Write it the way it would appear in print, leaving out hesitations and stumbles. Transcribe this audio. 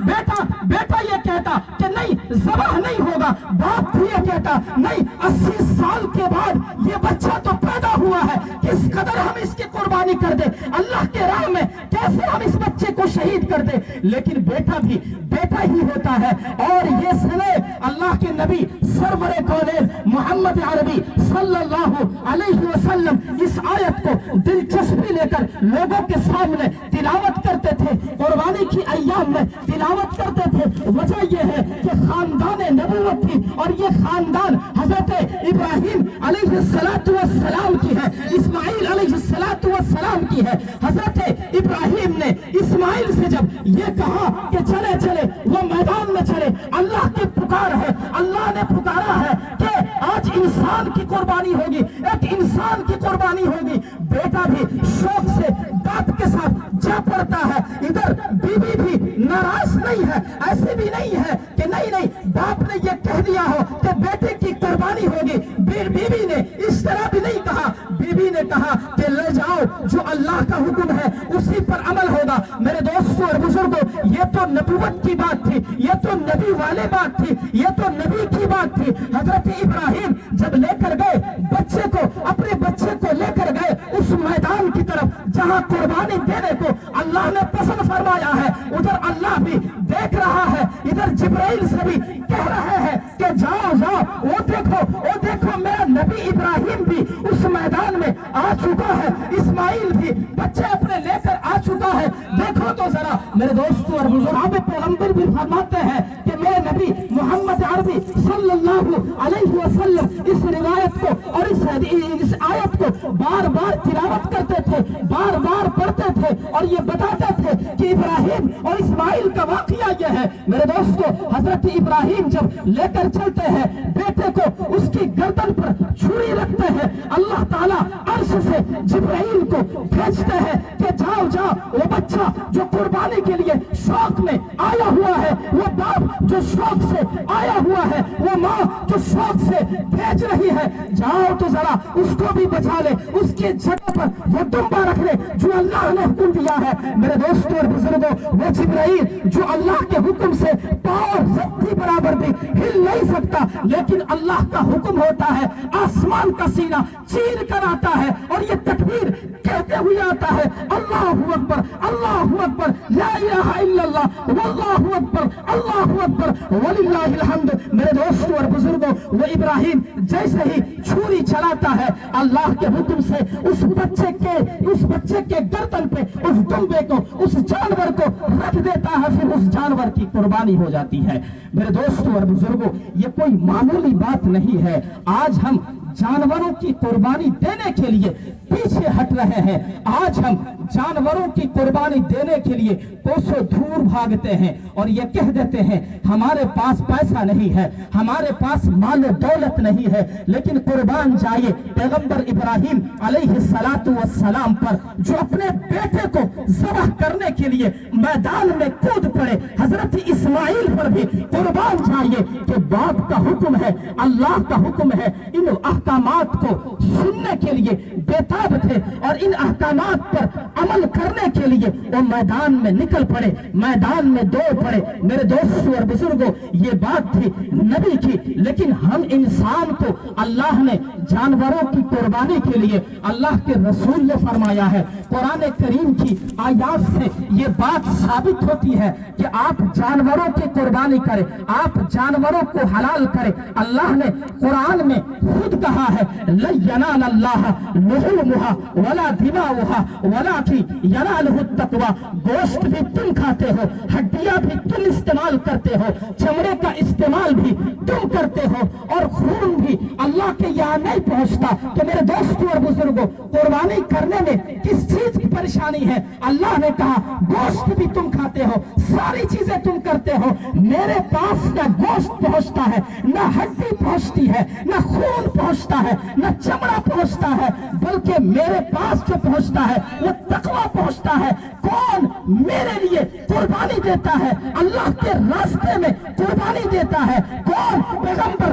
بیٹا یہ کہتا کہ نہیں ذبح نہیں ہوگا، باپ بھی یہ کہتا نہیں 80 سال کے بعد یہ بچہ تو پیدا ہوا ہے، کس قدر ہم اس کی قربانی کر دیں اللہ کے راہ میں، کیسے ہم اس بچے کو شہید کر دیں، لیکن بیٹا بھی بیٹا ہی ہوتا ہے۔ اور یہ سنے اللہ کے نبی سرور کونین محمد عربی صلی اللہ علیہ وسلم اس آیت کو دلچسپی لے کر لوگوں کے سامنے تلاوت کرتے تھے، قربانی کی ایام میں تلاوت کرتے تھے۔ وجہ یہ ہے کہ خاندان نبوت تھی اور یہ خاندان حضرت ابراہیم علیہ السلام کی ہے، اسماعیل علیہ السلام کی ہے۔ حضرت ابراہیم نے اسماعیل سے جب یہ کہا کہ چلے چلے وہ میدان میں چلے، اللہ کی پکار ہے، اللہ نے پکارا ہے کہ آج انسان کی قربانی ہوگی، ایک انسان کی قربانی ہوگی، بیٹا بھی شوق سے باپ کے ساتھ جا پڑتا ہے۔ ادھر بیوی بھی ناراض نہیں ہے، ایسے بھی نہیں ہے کہ نہیں باپ نے یہ کہہ دیا ہو کہ بیٹے کی قربانی ہوگی، بیوی نے اس طرح بھی نہیں کہا، بیوی نے کہا کہ لے جاؤ، جو اللہ کا حکم ہے اسی پر عمل ہوگا۔ میرے دوستوں اور بزرگوں، یہ تو نبوت کی بات تھی، یہ تو نبی والے بات تھی، یہ تو نبی کی بات تھی۔ حضرت ابراہیم جب لے کر گئے بچے کو، اپنے بچے کو لے کر گئے اس میدان کی طرف جہاں قربانی دینے کو اللہ نے پسند فرمایا ہے، ادھر اللہ بھی دیکھ رہا ہے، ادھر جبرائیل سے بھی کہہ رہے ہیں کہ جاؤ وہ دیکھو میرا نبی ابراہیم بھی اس میدان میں آ چکا ہے، اسماعیل بھی بچے اپنے لے کر آ چکا ہے، دیکھو تو ذرا۔ میرے دوستوں اور بزرگوں، پیغمبر بھی فرماتے ہیں کہ میرے نبی محمد عربی صلی اللہ علیہ وسلم اس روایت کو اور اس آیت کو بار بار تلاوت کرتے تھے، بار بار پڑھتے تھے اور یہ بتاتے تھے کہ ابراہیم اور اسماعیل کا واقعہ یہ ہے۔ میرے دوستو، حضرت ابراہیم جب لے کر چلتے ہیں بیٹے کو، اس کی گردن پر چھری رکھتے ہیں، اللہ تعالیٰ عرش سے جبرائیل کو بھیجتے ہیں کہ جاؤ وہ بچہ جو قربانی کے لیے شوق میں آیا ہوا ہے، وہ باپ جو شوق سے آیا ہوا ہے، وہ ماں جو شوق سے بھیج رہی ہے، جاؤ تو ذرا اس کو بھی بچا لے، اس کی جگہ پر وہ دمبا رکھ لے جو اللہ نے حکم دیا ہے۔ میرے دوستوں اور بزرگوں، وہ جبرائیل جو اللہ کے حکم سے پاؤں رتی برابر بھی ہل نہیں سکتا، لیکن اللہ کا حکم ہوتا ہے، آسمان کا سینہ چیر کر آتا ہے اور یہ تکبیر کہتے ہوئے آتا ہے، اللہ اکبر اللہ اکبر لا الہ الا اللہ واللہ اکبر اللہ اکبر وللہ الحمد۔ میرے دوستوں اور بزرگوں، وہ ابراہیم جیسے ہی چھری چلاتا ہے، اللہ کے حکم سے اس بچے کے گردن پہ اس دمبے کو، اس جانور کو رکھ دیتا ہے، پھر اس جانور کی قربانی ہو جاتی ہے۔ میرے دوستوں اور بزرگوں، یہ کوئی معمولی بات نہیں ہے۔ آج ہم جانوروں کی قربانی دینے کے لیے پیچھے ہٹ رہے ہیں، آج ہم جانوروں کی قربانی دینے کے لیے کوسوں دور بھاگتے ہیں اور یہ کہہ دیتے ہیں ہمارے پاس پیسہ نہیں ہے، ہمارے پاس مال و دولت نہیں ہے، لیکن قربان جائیے پیغمبر ابراہیم علیہ السلام پر جو اپنے بیٹے کو ذبح کرنے کے لیے میدان میں کود پڑے، حضرت اسماعیل پر بھی قربان جائیے کہ باپ کا حکم ہے، اللہ کا حکم ہے، ان احکامات کو سننے کے لیے بےتاب تھے اور ان احکامات پر عمل کرنے کے لیے وہ میدان میں نکل پڑے، میدان میں دوڑ پڑے۔ میرے دوستوں اور بزرگوں، یہ بات تھی نبی کی، لیکن ہم انسان کو اللہ نے جانوروں کی قربانی کے لیے اللہ کے رسول نے فرمایا ہے۔ قرآن کریم کی آیات سے یہ بات ثابت ہوتی ہے کہ آپ جانوروں کی قربانی کریں، آپ جانوروں کو حلال کریں۔ اللہ نے قرآن میں خود کہا ہے لَن يَنَالَ اللَّهَ لُحُومُهَا وَلَا دِمَاؤُهَا وَلَٰكِن يَنَالُهُ التَّقْوَىٰ۔ گوشت بھی تم کھاتے ہو، ہڈیاں بھی تم استعمال کرتے ہو، چمڑے کا استعمال بھی تم کرتے ہو، اور خون بھی اللہ کے یہاں نہیں پہنچتا۔ کہ میرے دوستوں اور بزرگوں، قربانی کرنے میں کس چیز کی پریشانی ہے؟ اللہ نے کہا گوشت بھی تم کھاتے ہو، ساری چیزیں تم کرتے ہو، میرے پاس نہ گوشت پہنچتا ہے، نہ ہڈی پہنچتی ہے، نہ خون پہنچتا ہے، نہ چمڑا پہنچتا ہے، بلکہ میرے پاس جو پہنچتا ہے وہ تقویٰ پہنچتا ہے۔ کون میرے لیے قربانی دیتا ہے؟ اللہ کے راستے میں قربانی دیتا ہے کون؟ پیغمبر